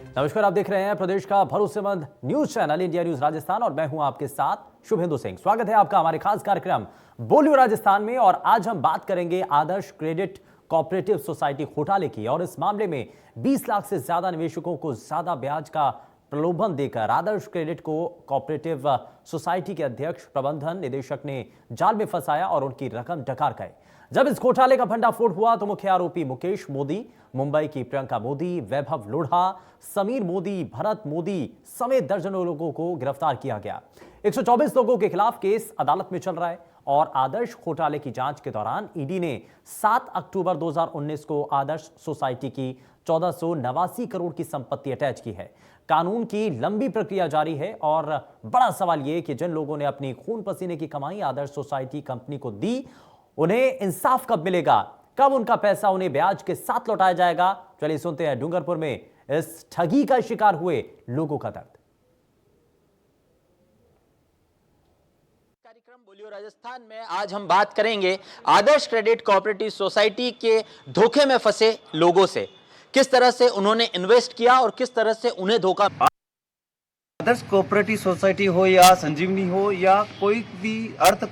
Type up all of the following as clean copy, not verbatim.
नमस्कार, आप देख रहे हैं प्रदेश का भरोसेमंद news channel India news Rajasthan और मैं हूं आपके साथ शुभेंदु सिंह। स्वागत है आपका हमारे खास कार्यक्रम बोलियो राजस्थान में। और आज हम बात करेंगे आदर्श क्रेडिट कोऑपरेटिव सोसाइटी घोटाले की। और इस मामले में 20 लाख से ज्यादा निवेशकों को ज्यादा ब्याज का प्रलोभन देकर आदर्श क्रेडिट को कोऑपरेटिव सोसाइटी के अध्यक्ष प्रबंधन निदेशक ने जाल में फंसाया और उनकी रकम डकार गए। जब इस घोटाले का भंडाफोड़ हुआ तो मुख्य आरोपी मुकेश मोदी, मुंबई की प्रियंका मोदी, वैभव लोढ़ा, समीर मोदी, भरत मोदी समेत दर्जनों लोगों को गिरफ्तार किया गया। 124 लोगों के खिलाफ केस अदालत में चल रहा है। और आदर्श घोटाले की जांच के दौरान ईडी ने 7 अक्टूबर 2019 को आदर्श सोसाइटी की 1489 करोड़ की संपत्ति अटैच की है। कानून की लंबी प्रक्रिया जारी है और बड़ा सवाल यह कि जिन लोगों ने अपनी खून पसीने की कमाई आदर्श सोसाइटी कंपनी को दी, उन्हें इंसाफ कब मिलेगा, कब उनका पैसा उन्हें ब्याज के साथ लौटाया जाएगा। चलिए सुनते हैं डूंगरपुर में इस ठगी का शिकार हुए लोगों का दर्द। कार्यक्रम बोलियो राजस्थान में आज हम बात करेंगे आदर्श क्रेडिट कोऑपरेटिव सोसाइटी के धोखे में फंसे लोगों से। किस तरह से उन्होंने इन्वेस्ट किया और किस तरह से उन्हें धोखा। आदर्श कोऑपरेटिव सोसाइटी हो या संजीवनी हो या कोई भी अर्थ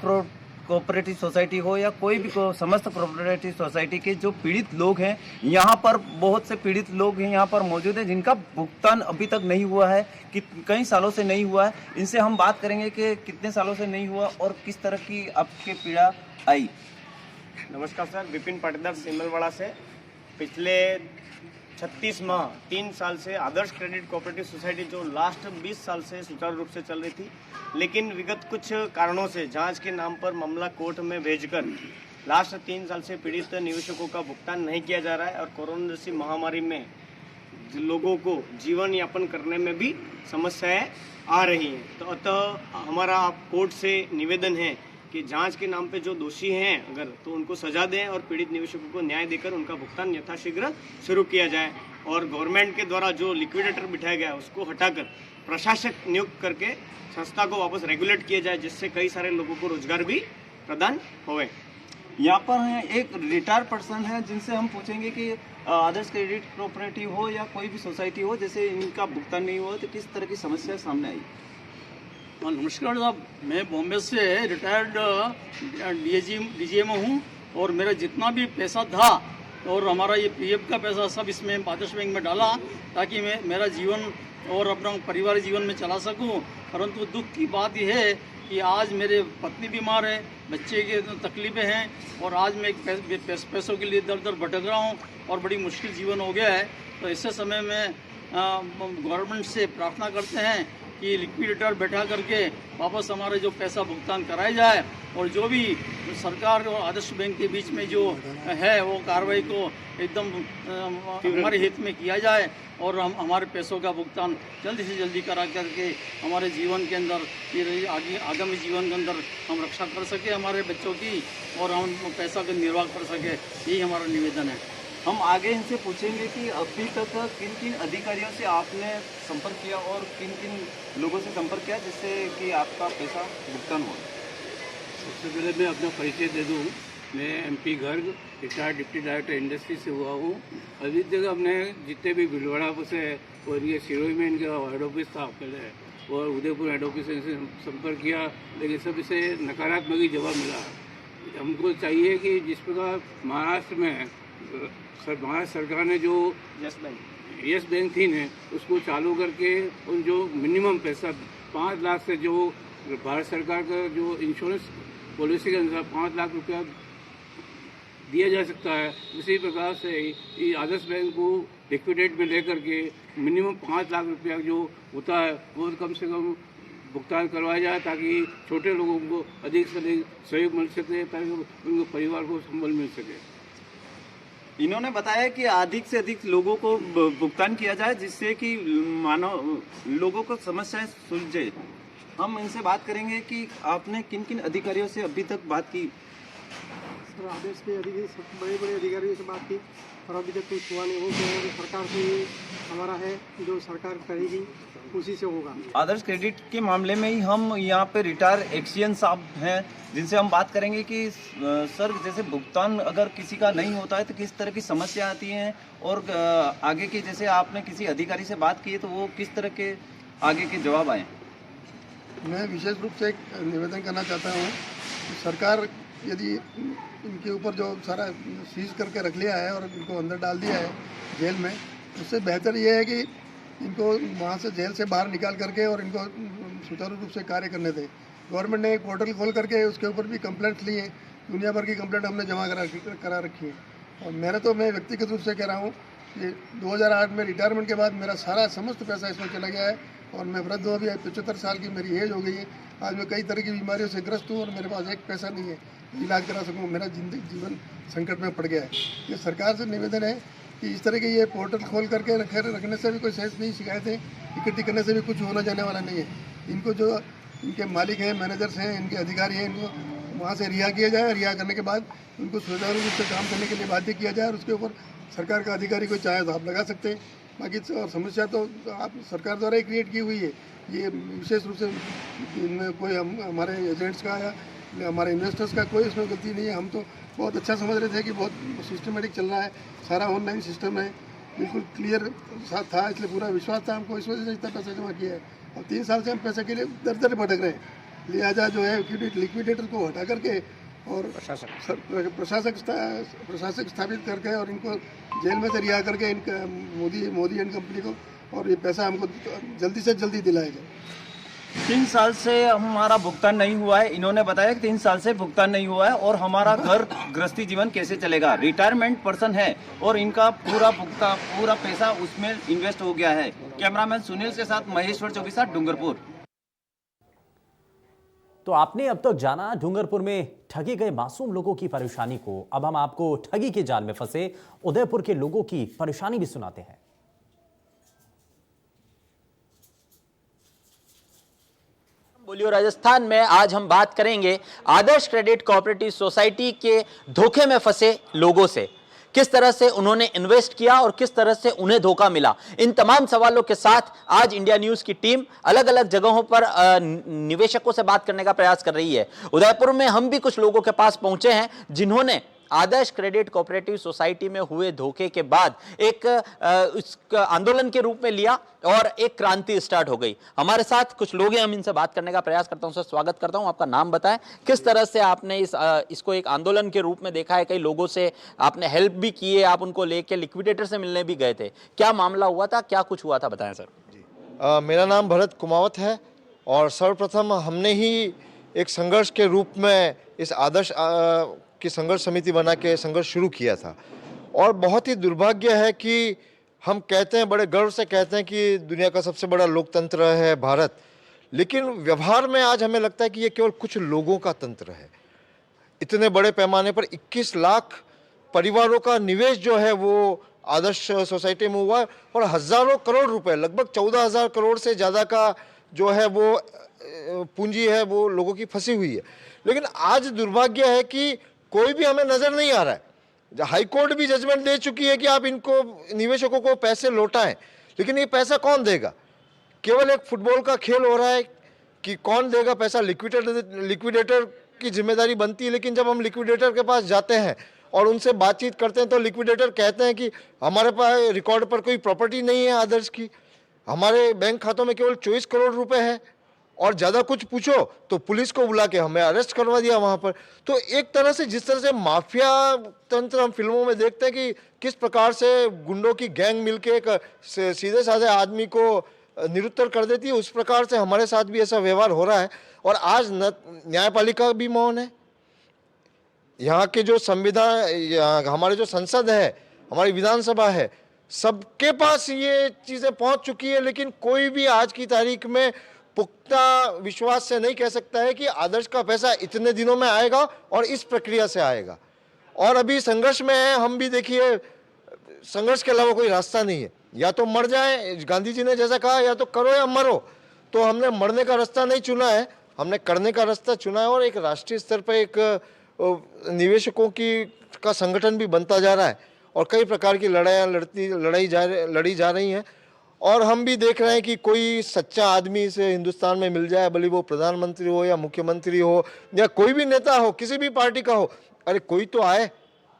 कोऑपरेटिव सोसाइटी हो या कोई भी समस्त कोऑपरेटिव सोसाइटी के जो पीड़ित लोग हैं, यहाँ पर बहुत से पीड़ित लोग हैं यहाँ पर मौजूद हैं जिनका भुगतान अभी तक नहीं हुआ है, कि कई सालों से नहीं हुआ है। इनसे हम बात करेंगे कि कितने सालों से नहीं हुआ और किस तरह की आपके पीड़ा आई। नमस्कार सर, विपिन पाटीदार सिमलवाड़ा से। पिछले 36 माह 3 साल से आदर्श क्रेडिट कोऑपरेटिव सोसाइटी जो लास्ट 20 साल से सुचारू रूप से चल रही थी, लेकिन विगत कुछ कारणों से जांच के नाम पर मामला कोर्ट में भेजकर लास्ट 3 साल से पीड़ित निवेशकों का भुगतान नहीं किया जा रहा है। और कोरोना जैसी महामारी में लोगों को जीवन यापन करने में भी समस्याएं आ रही हैं। तो अतः हमारा कोर्ट से निवेदन है कि जांच के नाम पे जो दोषी हैं अगर, तो उनको सजा दें और पीड़ित निवेशकों को न्याय देकर उनका भुगतान यथाशीघ्र शुरू किया जाए। और गवर्नमेंट के द्वारा जो लिक्विडेटर बिठाया गया है उसको हटाकर प्रशासक नियुक्त करके संस्था को वापस रेगुलेट किया जाए, जिससे कई सारे लोगों को रोजगार भी प्रदान होवे। यहाँ पर एक रिटायर्ड पर्सन है जिनसे हम पूछेंगे कि आदर्श क्रेडिट कोऑपरेटिव हो या कोई भी सोसाइटी हो, जैसे इनका भुगतान नहीं हुआ तो किस तरह की समस्या सामने आई। नमस्कार साहब, मैं बॉम्बे से रिटायर्ड डीजीएम हूँ और मेरा जितना भी पैसा था और हमारा ये पीएफ का पैसा सब इसमें आदर्श बैंक में डाला ताकि मैं मेरा जीवन और अपना परिवार जीवन में चला सकूं। परंतु दुख की बात यह है कि आज मेरे पत्नी बीमार है, बच्चे के तकलीफें हैं और आज मैं पैसों के लिए दर दर भटक रहा हूँ और बड़ी मुश्किल जीवन हो गया है। तो ऐसे समय में गवर्नमेंट से प्रार्थना करते हैं कि लिक्विडेटर बैठा करके वापस हमारे जो पैसा भुगतान कराया जाए और जो भी सरकार और आदर्श बैंक के बीच में जो है वो कार्रवाई को एकदम हमारे हित में किया जाए और हम हमारे पैसों का भुगतान जल्दी से जल्दी करा करके हमारे जीवन के अंदर ये आगामी जीवन के अंदर हम रक्षा कर सके हमारे बच्चों की और हम पैसा का निर्वाह कर सके, यही हमारा निवेदन है। हम आगे इनसे पूछेंगे कि अभी तक किन किन अधिकारियों से आपने संपर्क किया और किन किन लोगों से संपर्क किया जिससे कि आपका पैसा भुगतान हो। सबसे पहले मैं अपना परिचय दे दूं। मैं MP Garg retired deputy director industry से हुआ हूँ। अभी तक हमने जितने भी भिलवाड़ा से और ये सिरोही में इनका हेड ऑफिस था पहले और उदयपुर हेड ऑफिस से संपर्क किया, लेकिन सब इसे नकारात्मक ही जवाब मिला। हमको चाहिए कि जिस प्रकार महाराष्ट्र में महाराष्ट्र सरकार ने जो यस बैंक थी ने उसको चालू करके उन जो मिनिमम पैसा 5 लाख से जो भारत सरकार का जो इंश्योरेंस पॉलिसी के अनुसार 5 लाख रुपया दिया जा सकता है, उसी प्रकार से ये आदर्श बैंक को लिक्विडेट में लेकर के मिनिमम 5 लाख रुपया जो होता है वो कम से कम भुगतान करवाया जाए ताकि छोटे लोगों को अधिक से अधिक सहयोग मिल सके, ताकि उनको परिवार को संबल मिल सके। इन्होंने बताया कि अधिक से अधिक लोगों को भुगतान किया जाए जिससे कि मानो लोगों को समस्याएं सुलझे। हम इनसे बात करेंगे कि आपने किन किन अधिकारियों से अभी तक बात की। सर आदेश के अधिकारी सब बड़े बड़े अधिकारियों से बात की और अभी तक कुछ हुआ नहीं। वो कह रहे हैं कि सरकार से ही हमारा है, जो सरकार करेगी उसी से होगा। आदर्श क्रेडिट के मामले में ही हम यहाँ पे रिटायर एक्सियन साहब हैं जिनसे हम बात करेंगे कि सर जैसे भुगतान अगर किसी का नहीं होता है तो किस तरह की समस्या आती हैं और आगे के जैसे आपने किसी अधिकारी से बात की है तो वो किस तरह के आगे के जवाब आए। मैं विशेष रूप से एक निवेदन करना चाहता हूँ कि सरकार यदि इनके ऊपर जो सारा सीज करके रख लिया है और इनको अंदर डाल दिया है जेल में, उससे बेहतर ये है कि इनको वहाँ से जेल से बाहर निकाल करके और इनको सुचारू रूप से कार्य करने दें। गवर्नमेंट ने एक पोर्टल खोल करके उसके ऊपर भी कंप्लेंट ली है, दुनिया भर की कंप्लेंट हमने जमा करा रखी है। और मैं व्यक्तिगत रूप से कह रहा हूँ कि 2008 में रिटायरमेंट के बाद मेरा सारा समस्त पैसा इसमें चला गया है और मैं वृद्ध हूँ, अभी 75 साल की मेरी एज हो गई है। आज मैं कई तरह की बीमारियों से ग्रस्त हूँ और मेरे पास एक पैसा नहीं है इलाज करा सकूँ, मेरा जीवन संकट में पड़ गया है। ये सरकार से निवेदन है कि इस तरह के ये पोर्टल खोल करके रखने से भी कोई सहज नहीं, शिकायतें इकट्ठी करने से भी कुछ होना जाने वाला नहीं है। इनको जो इनके मालिक हैं, मैनेजर्स हैं, इनके अधिकारी हैं, इनको वहाँ से रिहा किया जाए। रिहा करने के बाद उनको सुचारू रूप से काम करने के लिए बाध्य किया जाए और उसके ऊपर सरकार का अधिकारी कोई चाहे तो आप लगा सकते हैं। बाकी और समस्या तो आप सरकार द्वारा ही क्रिएट की हुई है। ये विशेष रूप से इनमें कोई हमारे एजेंट्स का या हमारे इन्वेस्टर्स का कोई इसमें गलती नहीं है। हम तो बहुत अच्छा समझ रहे थे कि बहुत सिस्टमेटिक चल रहा है, सारा ऑनलाइन सिस्टम है, बिल्कुल क्लियर साथ था, इसलिए पूरा विश्वास था हमको, इस वजह से इतना पैसा जमा किया है। और 3 साल से हम पैसे के लिए दर दर भटक रहे हैं। लिहाजा जो है लिक्विडेटर को हटा करके और प्रशासक स्थापित करके और इनको जेल में से रिहा करके इनका मोदी एंड कंपनी को और ये पैसा हमको जल्दी से जल्दी दिलाया जाए। 3 साल से हमारा भुगतान नहीं हुआ है। इन्होंने बताया कि 3 साल से भुगतान नहीं हुआ है और हमारा घर गृहस्थी जीवन कैसे चलेगा। रिटायरमेंट पर्सन है और इनका पूरा पैसा उसमें इन्वेस्ट हो गया है। कैमरामैन सुनील के साथ महेश्वर चौबीसा, डूंगरपुर। तो आपने अब तक जाना डूंगरपुर में ठगे गए मासूम लोगों की परेशानी को। अब हम आपको ठगी के जाल में फंसे उदयपुर के लोगों की परेशानी भी सुनाते हैं। बोलियो राजस्थान में आज हम बात करेंगे आदर्श क्रेडिट कोऑपरेटिव सोसाइटी के धोखे में फंसे लोगों से। किस तरह से उन्होंने इन्वेस्ट किया और किस तरह से उन्हें धोखा मिला, इन तमाम सवालों के साथ आज इंडिया न्यूज की टीम अलग अलग जगहों पर निवेशकों से बात करने का प्रयास कर रही है। उदयपुर में हम भी कुछ लोगों के पास पहुंचे हैं जिन्होंने आदर्श क्रेडिट कोऑपरेटिव सोसाइटी में हुए धोखे के बाद एक आंदोलन के रूप में लिया और एक क्रांति स्टार्ट हो गई। हमारे साथ कुछ लोग हैं, हम इनसे बात करने का प्रयास करता हूं। सर स्वागत करता हूं, आपका नाम बताएं, किस तरह से आपने इसको एक आंदोलन के रूप में देखा है, कई लोगों से आपने हेल्प भी की है, आप उनको लेके लिक्विडेटर से मिलने भी गए थे, क्या मामला हुआ था, क्या कुछ हुआ था, बताएं सर। जी मेरा नाम भरत कुमावत है और सर्वप्रथम हमने ही एक संघर्ष के रूप में इस आदर्श की संघर्ष समिति बना के संघर्ष शुरू किया था। और बहुत ही दुर्भाग्य है कि हम कहते हैं, बड़े गर्व से कहते हैं कि दुनिया का सबसे बड़ा लोकतंत्र है भारत, लेकिन व्यवहार में आज हमें लगता है कि ये केवल कुछ लोगों का तंत्र है। इतने बड़े पैमाने पर 21 लाख परिवारों का निवेश जो है वो आदर्श सोसाइटी में हुआ और हजारों करोड़ रुपए, लगभग 14,000 करोड़ से ज़्यादा का जो है वो पूंजी है वो लोगों की फंसी हुई है। लेकिन आज दुर्भाग्य है कि कोई भी हमें नजर नहीं आ रहा है। हाई कोर्ट भी जजमेंट दे चुकी है कि आप इनको निवेशकों को पैसे लौटाएं, लेकिन ये पैसा कौन देगा? केवल एक फुटबॉल का खेल हो रहा है कि कौन देगा पैसा। लिक्विडेटर की जिम्मेदारी बनती है, लेकिन जब हम लिक्विडेटर के पास जाते हैं और उनसे बातचीत करते हैं तो लिक्विडेटर कहते हैं कि हमारे पास रिकॉर्ड पर कोई प्रॉपर्टी नहीं है आदर्श की, हमारे बैंक खातों में केवल 24 करोड़ रुपए है और ज़्यादा कुछ पूछो तो पुलिस को बुला के हमें अरेस्ट करवा दिया वहाँ पर। तो एक तरह से जिस तरह से माफिया तंत्र हम फिल्मों में देखते हैं कि किस प्रकार से गुंडों की गैंग मिलके एक सीधे साधे आदमी को निरुत्तर कर देती है, उस प्रकार से हमारे साथ भी ऐसा व्यवहार हो रहा है। और आज न्यायपालिका भी मौन है। यहाँ के जो संविधान, हमारे जो संसद है, हमारी विधानसभा है, सबके पास ये चीज़ें पहुँच चुकी है, लेकिन कोई भी आज की तारीख में पुख्ता विश्वास से नहीं कह सकता है कि आदर्श का पैसा इतने दिनों में आएगा और इस प्रक्रिया से आएगा। और अभी संघर्ष में है हम भी। देखिए, संघर्ष के अलावा कोई रास्ता नहीं है, या तो मर जाए, गांधी जी ने जैसा कहा, या तो करो या मरो। तो हमने मरने का रास्ता नहीं चुना है, हमने करने का रास्ता चुना है और एक राष्ट्रीय स्तर पर एक निवेशकों की का संगठन भी बनता जा रहा है और कई प्रकार की लड़ी जा रही हैं। और हम भी देख रहे हैं कि कोई सच्चा आदमी इसे हिंदुस्तान में मिल जाए, भले वो प्रधानमंत्री हो या मुख्यमंत्री हो या कोई भी नेता हो, किसी भी पार्टी का हो, अरे कोई तो आए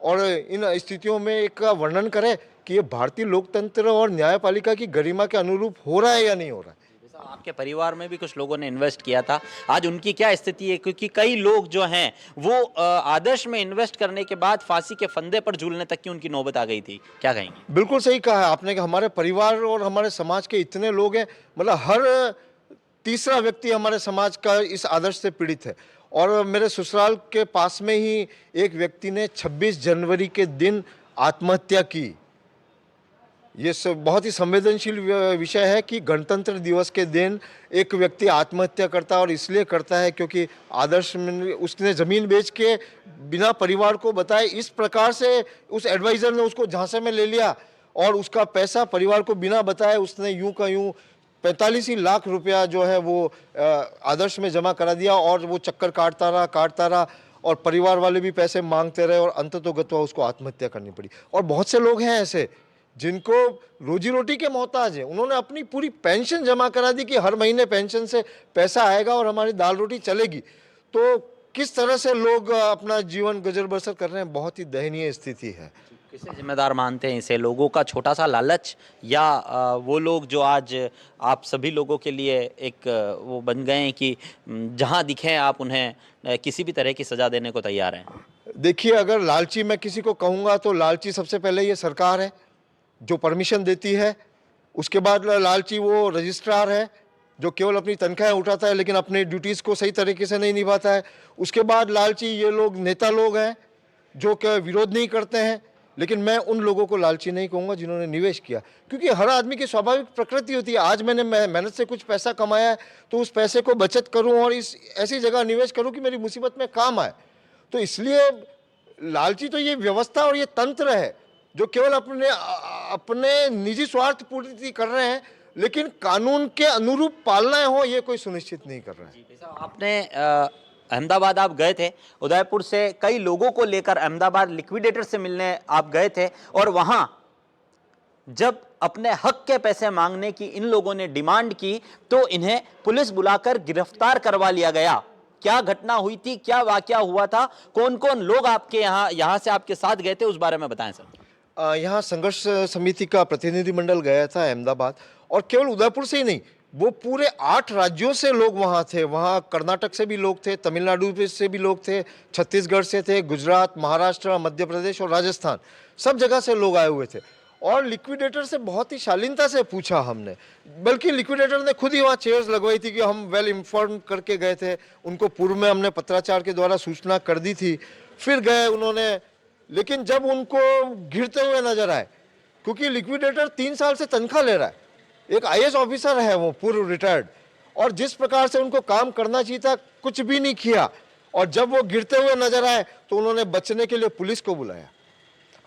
और इन स्थितियों में एक वर्णन करे कि ये भारतीय लोकतंत्र और न्यायपालिका की गरिमा के अनुरूप हो रहा है या नहीं हो रहा है। आपके परिवार में भी कुछ लोगों ने इन्वेस्ट किया था, आज उनकी क्या स्थिति है? क्योंकि कई लोग जो हैं वो आदर्श में इन्वेस्ट करने के बाद फांसी के फंदे पर झूलने तक की उनकी नौबत आ गई थी, क्या कहेंगे? बिल्कुल सही कहा है आपने कि हमारे परिवार और हमारे समाज के इतने लोग हैं, मतलब हर तीसरा व्यक्ति हमारे समाज का इस आदर्श से पीड़ित है। और मेरे ससुराल के पास में ही एक व्यक्ति ने 26 जनवरी के दिन आत्महत्या की। ये बहुत ही संवेदनशील विषय है कि गणतंत्र दिवस के दिन एक व्यक्ति आत्महत्या करता है, और इसलिए करता है क्योंकि आदर्श में उसने ज़मीन बेच के बिना परिवार को बताए इस प्रकार से उस एडवाइज़र ने उसको झांसे में ले लिया और उसका पैसा परिवार को बिना बताए उसने यूं का यूं 45 ही लाख रुपया जो है वो आदर्श में जमा करा दिया। और वो चक्कर काटता रहा और परिवार वाले भी पैसे मांगते रहे और अंततोगत्वा उसको आत्महत्या करनी पड़ी। और बहुत से लोग हैं ऐसे जिनको रोजी रोटी के मोहताज है, उन्होंने अपनी पूरी पेंशन जमा करा दी कि हर महीने पेंशन से पैसा आएगा और हमारी दाल रोटी चलेगी। तो किस तरह से लोग अपना जीवन गुजर बसर कर रहे हैं, बहुत ही दयनीय स्थिति है। किसे जिम्मेदार मानते हैं इसे? लोगों का छोटा सा लालच या वो लोग जो आज आप सभी लोगों के लिए एक वो बन गए हैं कि जहां दिखें आप उन्हें किसी भी तरह की सजा देने को तैयार हैं? देखिए, अगर लालची मैं किसी को कहूँगा तो लालची सबसे पहले ये सरकार है जो परमिशन देती है। उसके बाद लालची वो रजिस्ट्रार है जो केवल अपनी तनख्वाहें उठाता है लेकिन अपने ड्यूटीज़ को सही तरीके से नहीं निभाता है। उसके बाद लालची ये लोग नेता लोग हैं जो कि विरोध नहीं करते हैं। लेकिन मैं उन लोगों को लालची नहीं कहूँगा जिन्होंने निवेश किया, क्योंकि हर आदमी की स्वाभाविक प्रकृति होती है। आज मैंने मेहनत से कुछ पैसा कमाया है तो उस पैसे को बचत करूँ और इस ऐसी जगह निवेश करूँ कि मेरी मुसीबत में काम आए। तो इसलिए लालची तो ये व्यवस्था और ये तंत्र है जो केवल अपने निजी स्वार्थ पूर्ति कर रहे हैं, लेकिन कानून के अनुरूप पालना हो ये कोई सुनिश्चित नहीं कर रहा है। आपने अहमदाबाद आप गए थे, उदयपुर से कई लोगों को लेकर अहमदाबाद लिक्विडेटर से मिलने आप गए थे, और वहां जब अपने हक के पैसे मांगने की इन लोगों ने डिमांड की तो इन्हें पुलिस बुलाकर गिरफ्तार करवा लिया गया। क्या घटना हुई थी, क्या वाकया हुआ था, कौन कौन लोग आपके यहाँ से आपके साथ गए थे, उस बारे में बताएं सर। यहाँ संघर्ष समिति का प्रतिनिधिमंडल गया था अहमदाबाद, और केवल उदयपुर से ही नहीं, वो पूरे 8 राज्यों से लोग वहाँ थे। वहाँ कर्नाटक से भी लोग थे, तमिलनाडु से भी लोग थे, छत्तीसगढ़ से थे, गुजरात, महाराष्ट्र, मध्य प्रदेश और राजस्थान, सब जगह से लोग आए हुए थे। और लिक्विडेटर से बहुत ही शालीनता से पूछा हमने, बल्कि लिक्विडेटर ने खुद ही वहाँ चेयर्स लगवाई थी कि हम वेल इन्फॉर्म करके गए थे, उनको पूर्व में हमने पत्राचार के द्वारा सूचना कर दी थी। फिर गए उन्होंने, लेकिन जब उनको घिरते हुए नजर आए, क्योंकि लिक्विडेटर 3 साल से तनख्वाह ले रहा है, एक IAS ऑफिसर है वो पूर्व रिटायर्ड, और जिस प्रकार से उनको काम करना चाहिए था कुछ भी नहीं किया। और जब वो गिरते हुए नजर आए तो उन्होंने बचने के लिए पुलिस को बुलाया,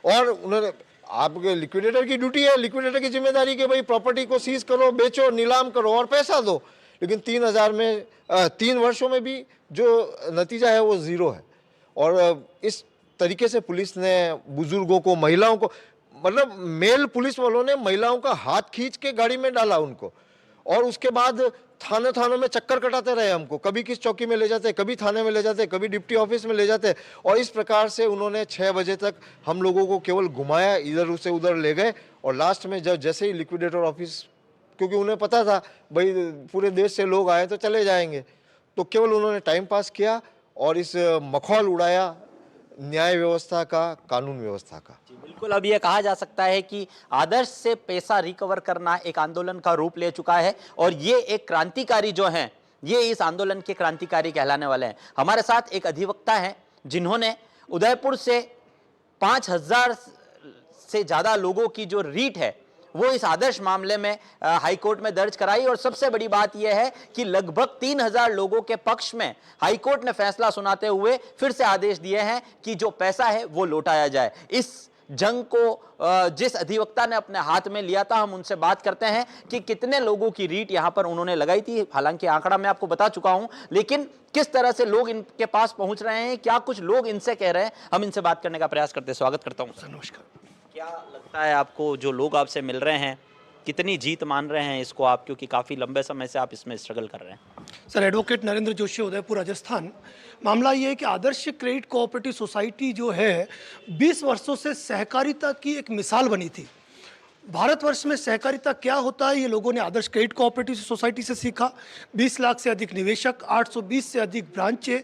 और उन्होंने, आपके लिक्विडेटर की ड्यूटी है, लिक्विडेटर की जिम्मेदारी कि भाई प्रॉपर्टी को सीज करो, बेचो, नीलाम करो और पैसा दो। लेकिन 3 वर्षों में भी जो नतीजा है वो 0 है। और इस तरीके से पुलिस ने बुजुर्गों को, महिलाओं को, मतलब मेल पुलिस वालों ने महिलाओं का हाथ खींच के गाड़ी में डाला उनको, और उसके बाद थानों में चक्कर कटाते रहे हमको, कभी किस चौकी में ले जाते, कभी थाने में ले जाते, कभी डिप्टी ऑफिस में ले जाते। और इस प्रकार से उन्होंने 6 बजे तक हम लोगों को केवल घुमाया, इधर से उधर ले गए। और लास्ट में जब जैसे ही लिक्विडेटर ऑफिस, क्योंकि उन्हें पता था भाई पूरे देश से लोग आए तो चले जाएंगे, तो केवल उन्होंने टाइम पास किया और इस मखौल उड़ाया न्याय व्यवस्था का, कानून व्यवस्था का। बिल्कुल, अब यह कहा जा सकता है कि आदर्श से पैसा रिकवर करना एक आंदोलन का रूप ले चुका है, और ये एक क्रांतिकारी जो हैं, ये इस आंदोलन के क्रांतिकारी कहलाने वाले हैं। हमारे साथ एक अधिवक्ता हैं जिन्होंने उदयपुर से 5000 से ज्यादा लोगों की जो रीट है वो इस आदर्श मामले में हाई कोर्ट में दर्ज कराई, और सबसे बड़ी बात यह है कि लगभग 3000 लोगों के पक्ष में हाई कोर्ट ने फैसला सुनाते हुए फिर से आदेश दिए हैं कि जो पैसा है वो लौटाया जाए। इस जंग को जिस अधिवक्ता ने अपने हाथ में लिया था, हम उनसे बात करते हैं कि कितने लोगों की रीट यहां पर उन्होंने लगाई थी। हालांकि आंकड़ा मैं आपको बता चुका हूं, लेकिन किस तरह से लोग इनके पास पहुंच रहे हैं, क्या कुछ लोग इनसे कह रहे हैं, हम इनसे बात करने का प्रयास करते हैं। स्वागत करता हूं सर। नमस्कार। क्या लगता है आपको, जो लोग आपसे मिल रहे हैं, कितनी जीत मान रहे हैं इसको आप, क्योंकि काफ़ी लंबे समय से आप इसमें स्ट्रगल कर रहे हैं? Sir, advocate Narendra Joshi, Udaipur, Rajasthan. मामला ये है कि आदर्श क्रेडिट कोऑपरेटिव सोसाइटी जो है 20 वर्षों से सहकारिता की एक मिसाल बनी थी। भारतवर्ष में सहकारिता क्या होता है ये लोगों ने आदर्श क्रेडिट कोऑपरेटिव सोसाइटी से सीखा। 20 लाख से अधिक निवेशक, 820 से अधिक ब्रांचें,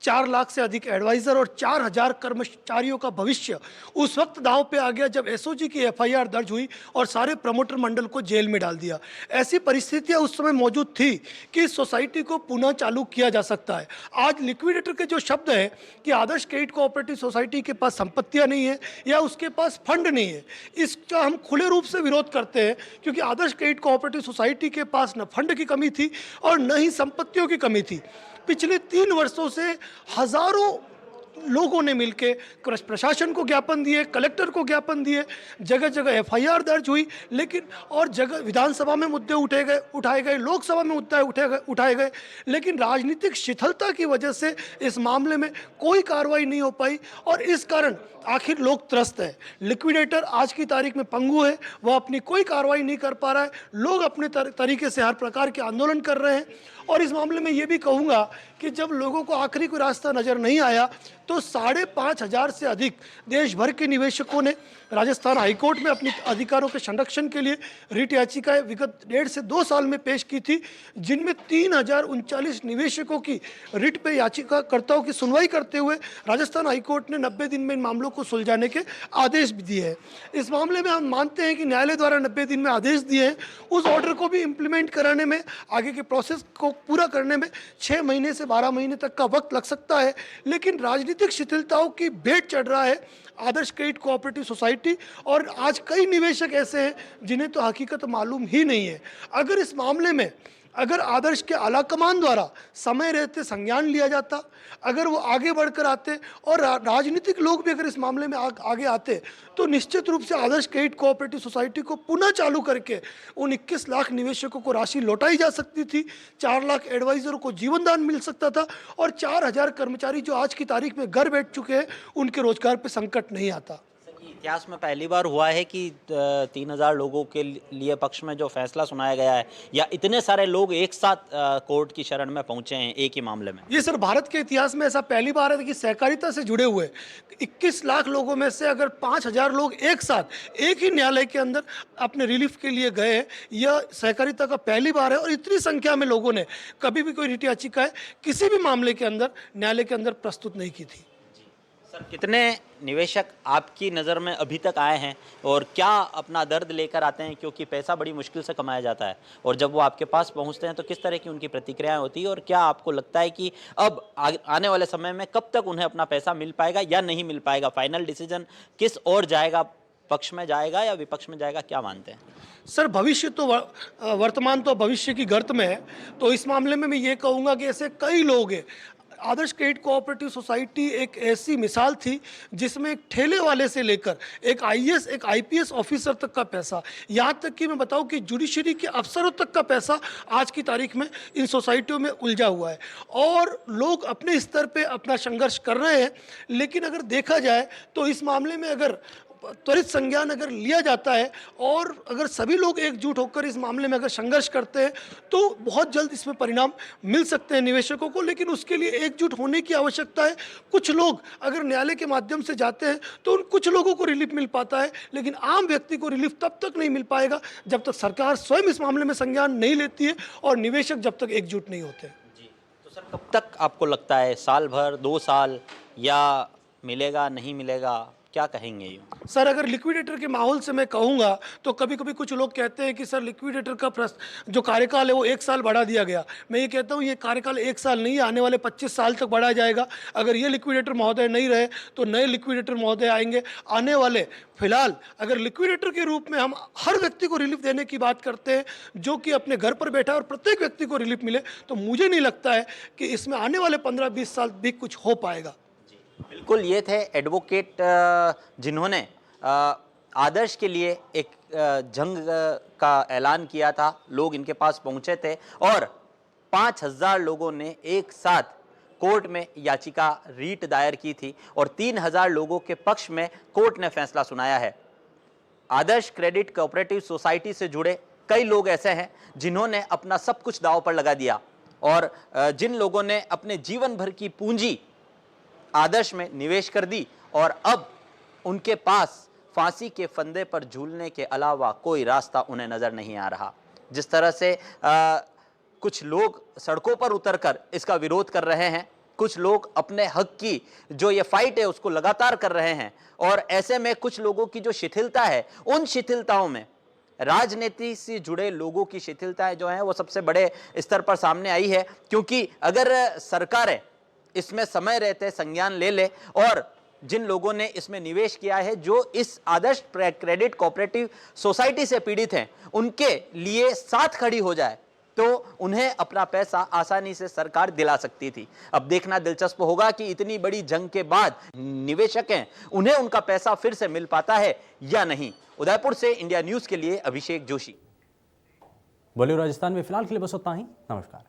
4 लाख से अधिक एडवाइज़र और 4000 कर्मचारियों का भविष्य उस वक्त दांव पे आ गया जब एसओजी की एफआईआर दर्ज हुई और सारे प्रमोटर मंडल को जेल में डाल दिया। ऐसी परिस्थितियां उस समय मौजूद थी कि इस सोसाइटी को पुनः चालू किया जा सकता है। आज लिक्विडेटर के जो शब्द है कि आदर्श क्रेडिट कोऑपरेटिव सोसाइटी के पास संपत्तियां नहीं है या उसके पास फंड नहीं है, इसका हम खुले रूप से विरोध करते हैं, क्योंकि आदर्श क्रेडिट कोऑपरेटिव सोसाइटी के पास न फंड की कमी थी और न ही संपत्तियों की कमी थी। पिछले 3 वर्षों से हजारों लोगों ने मिलकर प्रशासन को ज्ञापन दिए, कलेक्टर को ज्ञापन दिए, जगह जगह एफआईआर दर्ज हुई, लेकिन और जगह विधानसभा में मुद्दे उठाए गए, लोकसभा में मुद्दे उठाए गए, लेकिन राजनीतिक शिथिलता की वजह से इस मामले में कोई कार्रवाई नहीं हो पाई और इस कारण आखिर लोग त्रस्त है। लिक्विडेटर आज की तारीख में पंगु है, वह अपनी कोई कार्रवाई नहीं कर पा रहा है। लोग अपने तरीके से हर प्रकार के आंदोलन कर रहे हैं और इस मामले में ये भी कहूँगा कि जब लोगों को आखिरी कोई रास्ता नज़र नहीं आया तो 5,500 से अधिक देश भर के निवेशकों ने राजस्थान हाईकोर्ट में अपने अधिकारों के संरक्षण के लिए रिट याचिकाएं विगत 1.5 से 2 साल में पेश की थी, जिनमें 3039 निवेशकों की रिट पे याचिकाकर्ताओं की सुनवाई करते हुए राजस्थान हाईकोर्ट ने 90 दिन में इन मामलों को सुलझाने के आदेश भी दिए हैं। इस मामले में हम मानते हैं कि न्यायालय द्वारा 90 दिन में आदेश दिए हैं, उस ऑर्डर को भी इम्प्लीमेंट कराने में, आगे के प्रोसेस को पूरा करने में 6 महीने से 12 महीने तक का वक्त लग सकता है। लेकिन राजनीतिक शिथिलताओं की भेंट चढ़ रहा है आदर्श क्रेडिट कोऑपरेटिव सोसाइटी और आज कई निवेशक ऐसे हैं जिन्हें तो हकीकत मालूम ही नहीं है। अगर इस मामले में अगर आदर्श के आलाकमान द्वारा समय रहते संज्ञान लिया जाता, अगर वो आगे बढ़कर आते और राजनीतिक लोग भी अगर इस मामले में आगे आते तो निश्चित रूप से आदर्श क्रेडिट कोऑपरेटिव सोसाइटी को पुनः चालू करके उन 21 लाख निवेशकों को राशि लौटाई जा सकती थी, 4 लाख एडवाइजरों को जीवन दान मिल सकता था और 4000 कर्मचारी जो आज की तारीख में घर बैठ चुके हैं उनके रोजगार पर संकट नहीं आता। इतिहास में पहली बार हुआ है कि 3000 लोगों के लिए पक्ष में जो फैसला सुनाया गया है या इतने सारे लोग एक साथ कोर्ट की शरण में पहुंचे हैं एक ही मामले में? ये सर भारत के इतिहास में ऐसा पहली बार है कि सहकारिता से जुड़े हुए 21 लाख लोगों में से अगर 5000 लोग एक साथ एक ही न्यायालय के अंदर अपने रिलीफ के लिए गए, यह सहकारिता का पहली बार है और इतनी संख्या में लोगों ने कभी भी कोई रिट याचिकाएं किसी भी मामले के अंदर न्यायालय के अंदर प्रस्तुत नहीं की थी। सर, कितने निवेशक आपकी नज़र में अभी तक आए हैं और क्या अपना दर्द लेकर आते हैं, क्योंकि पैसा बड़ी मुश्किल से कमाया जाता है और जब वो आपके पास पहुंचते हैं तो किस तरह की उनकी प्रतिक्रियाएं होती है और क्या आपको लगता है कि अब आने वाले समय में कब तक उन्हें अपना पैसा मिल पाएगा या नहीं मिल पाएगा? फाइनल डिसीजन किस ओर जाएगा, पक्ष में जाएगा या विपक्ष में जाएगा, क्या मानते हैं? सर, भविष्य तो वर्तमान तो भविष्य की गर्त में है, तो इस मामले में मैं ये कहूँगा कि ऐसे कई लोग हैं। आदर्श क्रेडिट कोऑपरेटिव सोसाइटी एक ऐसी मिसाल थी जिसमें एक ठेले वाले से लेकर एक आईएएस, एक आईपीएस ऑफिसर तक का पैसा, यहाँ तक कि मैं बताऊं कि जुडिशरी के अफसरों तक का पैसा आज की तारीख में इन सोसाइटियों में उलझा हुआ है और लोग अपने स्तर पे अपना संघर्ष कर रहे हैं। लेकिन अगर देखा जाए तो इस मामले में अगर त्वरित संज्ञान अगर लिया जाता है और अगर सभी लोग एकजुट होकर इस मामले में अगर संघर्ष करते हैं तो बहुत जल्द इसमें परिणाम मिल सकते हैं निवेशकों को, लेकिन उसके लिए एकजुट होने की आवश्यकता है। कुछ लोग अगर न्यायालय के माध्यम से जाते हैं तो उन कुछ लोगों को रिलीफ मिल पाता है, लेकिन आम व्यक्ति को रिलीफ तब तक नहीं मिल पाएगा जब तक सरकार स्वयं इस मामले में संज्ञान नहीं लेती है और निवेशक जब तक एकजुट नहीं होते। जी, तो सर कब तक आपको लगता है, साल भर, 2 साल या मिलेगा नहीं मिलेगा, क्या कहेंगे यूँ? सर, अगर लिक्विडेटर के माहौल से मैं कहूँगा तो कभी कभी कुछ लोग कहते हैं कि सर लिक्विडेटर का जो कार्यकाल है वो 1 साल बढ़ा दिया गया। मैं ये कहता हूँ ये कार्यकाल 1 साल नहीं है, आने वाले 25 साल तक बढ़ाया जाएगा। अगर ये लिक्विडेटर महोदय नहीं रहे तो नए लिक्विडेटर महोदय आएंगे आने वाले। फिलहाल अगर लिक्विडेटर के रूप में हम हर व्यक्ति को रिलीफ देने की बात करते हैं जो कि अपने घर पर बैठा है और प्रत्येक व्यक्ति को रिलीफ मिले, तो मुझे नहीं लगता है कि इसमें आने वाले 15-20 साल भी कुछ हो पाएगा। बिल्कुल, ये थे एडवोकेट जिन्होंने आदर्श के लिए एक जंग का ऐलान किया था। लोग इनके पास पहुंचे थे और 5000 लोगों ने एक साथ कोर्ट में याचिका रीट दायर की थी और 3000 लोगों के पक्ष में कोर्ट ने फैसला सुनाया है। आदर्श क्रेडिट कोऑपरेटिव सोसाइटी से जुड़े कई लोग ऐसे हैं जिन्होंने अपना सब कुछ दांव पर लगा दिया और जिन लोगों ने अपने जीवन भर की पूंजी आदर्श में निवेश कर दी और अब उनके पास फांसी के फंदे पर झूलने के अलावा कोई रास्ता उन्हें नजर नहीं आ रहा। जिस तरह से कुछ लोग सड़कों पर उतरकर इसका विरोध कर रहे हैं, कुछ लोग अपने हक की जो ये फाइट है उसको लगातार कर रहे हैं और ऐसे में कुछ लोगों की जो शिथिलता है, उन शिथिलताओं में राजनीति से जुड़े लोगों की शिथिलताएं जो हैं वो सबसे बड़े स्तर पर सामने आई है। क्योंकि अगर सरकारें इसमें समय रहते संज्ञान ले ले और जिन लोगों ने इसमें निवेश किया है, जो इस आदर्श क्रेडिट कोऑपरेटिव सोसाइटी से पीड़ित हैं, उनके लिए साथ खड़ी हो जाए तो उन्हें अपना पैसा आसानी से सरकार दिला सकती थी। अब देखना दिलचस्प होगा कि इतनी बड़ी जंग के बाद निवेशक हैं, उन्हें उनका पैसा फिर से मिल पाता है या नहीं। उदयपुर से इंडिया न्यूज के लिए अभिषेक जोशी। बोलिए राजस्थान में फिलहाल के लिए बस उतना ही। नमस्कार।